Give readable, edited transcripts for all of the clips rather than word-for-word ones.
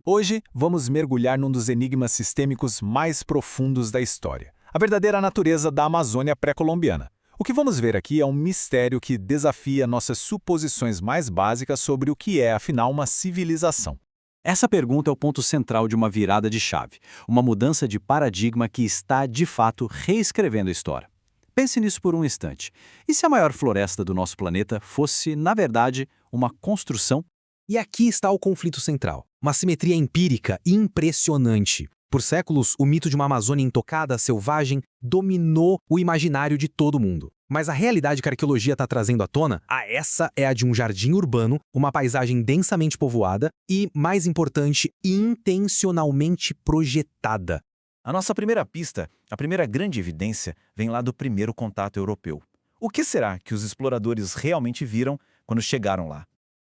Hoje, vamos mergulhar num dos enigmas sistêmicos mais profundos da história, a verdadeira natureza da Amazônia pré-colombiana. O que vamos ver aqui é um mistério que desafia nossas suposições mais básicas sobre o que é, afinal, uma civilização. Essa pergunta é o ponto central de uma virada de chave, uma mudança de paradigma que está, de fato, reescrevendo a história. Pense nisso por um instante. E se a maior floresta do nosso planeta fosse, na verdade, uma construção? E aqui está o conflito central. Uma simetria empírica impressionante. Por séculos, o mito de uma Amazônia intocada, selvagem, dominou o imaginário de todo mundo. Mas a realidade que a arqueologia está trazendo à tona, essa é a de um jardim urbano, uma paisagem densamente povoada e, mais importante, intencionalmente projetada. A nossa primeira pista, a primeira grande evidência, vem lá do primeiro contato europeu. O que será que os exploradores realmente viram quando chegaram lá?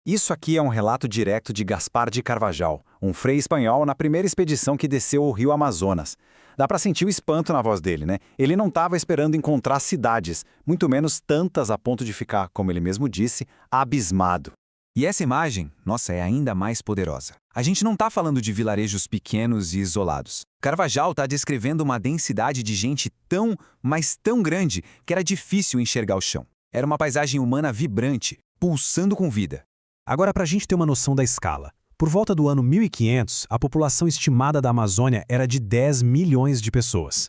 Isso aqui é um relato direto de Gaspar de Carvajal, um frei espanhol na primeira expedição que desceu o rio Amazonas. Dá para sentir o espanto na voz dele, né? Ele não estava esperando encontrar cidades, muito menos tantas a ponto de ficar, como ele mesmo disse, abismado. E essa imagem, nossa, é ainda mais poderosa. A gente não está falando de vilarejos pequenos e isolados. Carvajal está descrevendo uma densidade de gente tão, mas tão grande, que era difícil enxergar o chão. Era uma paisagem humana vibrante, pulsando com vida. Agora, para a gente ter uma noção da escala. Por volta do ano 1500, a população estimada da Amazônia era de 10 milhões de pessoas.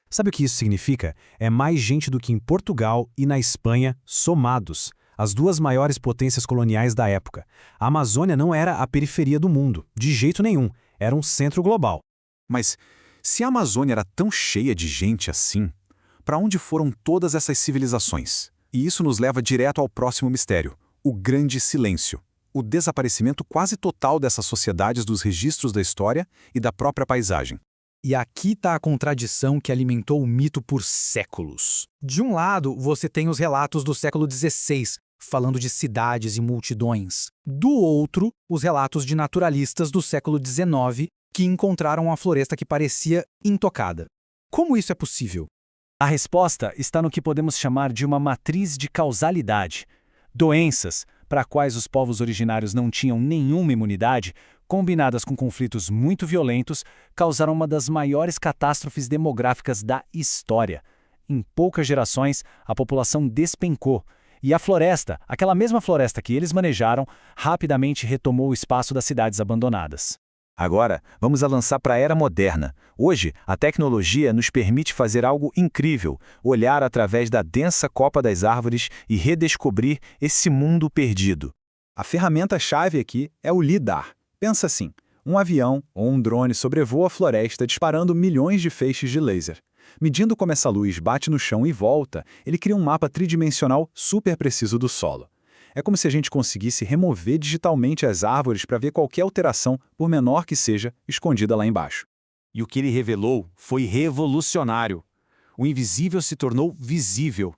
Sabe o que isso significa? É mais gente do que em Portugal e na Espanha, somados, as duas maiores potências coloniais da época. A Amazônia não era a periferia do mundo, de jeito nenhum, era um centro global. Mas se a Amazônia era tão cheia de gente assim, para onde foram todas essas civilizações? E isso nos leva direto ao próximo mistério. O Grande Silêncio, o desaparecimento quase total dessas sociedades dos registros da história e da própria paisagem. E aqui está a contradição que alimentou o mito por séculos. De um lado, você tem os relatos do século XVI, falando de cidades e multidões. Do outro, os relatos de naturalistas do século XIX, que encontraram uma floresta que parecia intocada. Como isso é possível? A resposta está no que podemos chamar de uma matriz de causalidade. Doenças, para quais os povos originários não tinham nenhuma imunidade, combinadas com conflitos muito violentos, causaram uma das maiores catástrofes demográficas da história. Em poucas gerações, a população despencou, e a floresta, aquela mesma floresta que eles manejaram, rapidamente retomou o espaço das cidades abandonadas. Agora, vamos avançar para a Era Moderna. Hoje, a tecnologia nos permite fazer algo incrível, olhar através da densa copa das árvores e redescobrir esse mundo perdido. A ferramenta-chave aqui é o LIDAR. Pensa assim, um avião ou um drone sobrevoa a floresta disparando milhões de feixes de laser. Medindo como essa luz bate no chão e volta, ele cria um mapa tridimensional super preciso do solo. É como se a gente conseguisse remover digitalmente as árvores para ver qualquer alteração, por menor que seja, escondida lá embaixo. E o que ele revelou foi revolucionário. O invisível se tornou visível.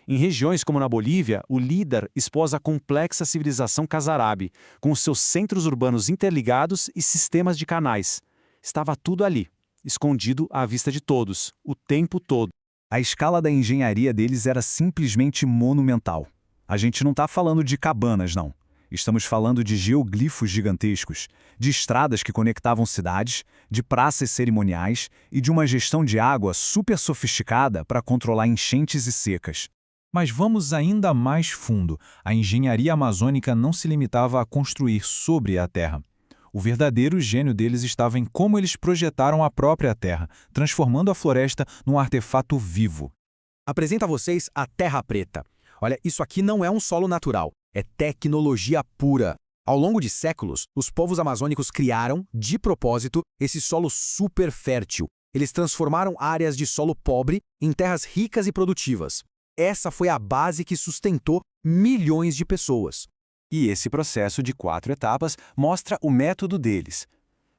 Em regiões como na Bolívia, o LIDAR expôs a complexa civilização Casarabe, com seus centros urbanos interligados e sistemas de canais. Estava tudo ali, escondido à vista de todos, o tempo todo. A escala da engenharia deles era simplesmente monumental. A gente não está falando de cabanas, não. Estamos falando de geoglifos gigantescos, de estradas que conectavam cidades, de praças cerimoniais e de uma gestão de água super sofisticada para controlar enchentes e secas. Mas vamos ainda mais fundo. A engenharia amazônica não se limitava a construir sobre a terra. O verdadeiro gênio deles estava em como eles projetaram a própria terra, transformando a floresta num artefato vivo. Apresento a vocês a Terra Preta. Olha, isso aqui não é um solo natural, é tecnologia pura. Ao longo de séculos, os povos amazônicos criaram, de propósito, esse solo super fértil. Eles transformaram áreas de solo pobre em terras ricas e produtivas. Essa foi a base que sustentou milhões de pessoas. E esse processo de 4 etapas mostra o método deles.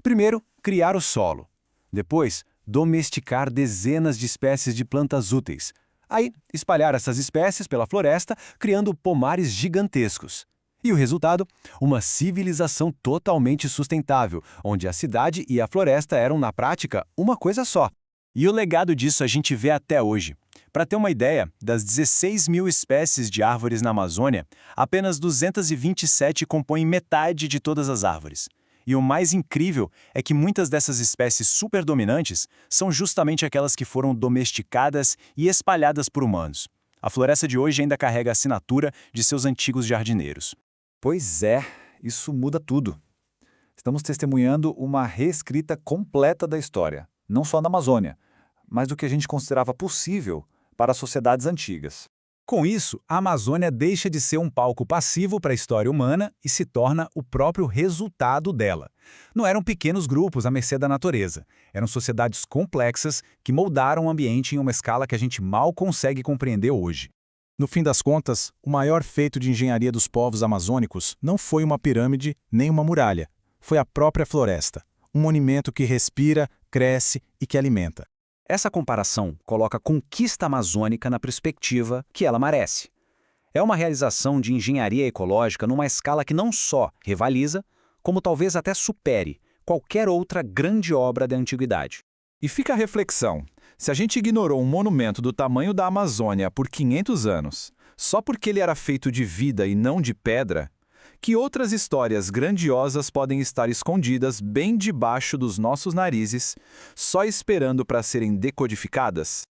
Primeiro, criar o solo. Depois, domesticar dezenas de espécies de plantas úteis. Aí, espalhar essas espécies pela floresta, criando pomares gigantescos. E o resultado? Uma civilização totalmente sustentável, onde a cidade e a floresta eram, na prática, uma coisa só. E o legado disso a gente vê até hoje. Para ter uma ideia, das 16 mil espécies de árvores na Amazônia, apenas 227 compõem metade de todas as árvores. E o mais incrível é que muitas dessas espécies superdominantes são justamente aquelas que foram domesticadas e espalhadas por humanos. A floresta de hoje ainda carrega a assinatura de seus antigos jardineiros. Pois é, isso muda tudo. Estamos testemunhando uma reescrita completa da história, não só na Amazônia, mas do que a gente considerava possível para as sociedades antigas. Com isso, a Amazônia deixa de ser um palco passivo para a história humana e se torna o próprio resultado dela. Não eram pequenos grupos à mercê da natureza, eram sociedades complexas que moldaram o ambiente em uma escala que a gente mal consegue compreender hoje. No fim das contas, o maior feito de engenharia dos povos amazônicos não foi uma pirâmide nem uma muralha, foi a própria floresta, um monumento que respira, cresce e que alimenta. Essa comparação coloca a conquista amazônica na perspectiva que ela merece. É uma realização de engenharia ecológica numa escala que não só rivaliza, como talvez até supere qualquer outra grande obra da antiguidade. E fica a reflexão: se a gente ignorou um monumento do tamanho da Amazônia por 500 anos, só porque ele era feito de vida e não de pedra, que outras histórias grandiosas podem estar escondidas bem debaixo dos nossos narizes, só esperando para serem decodificadas?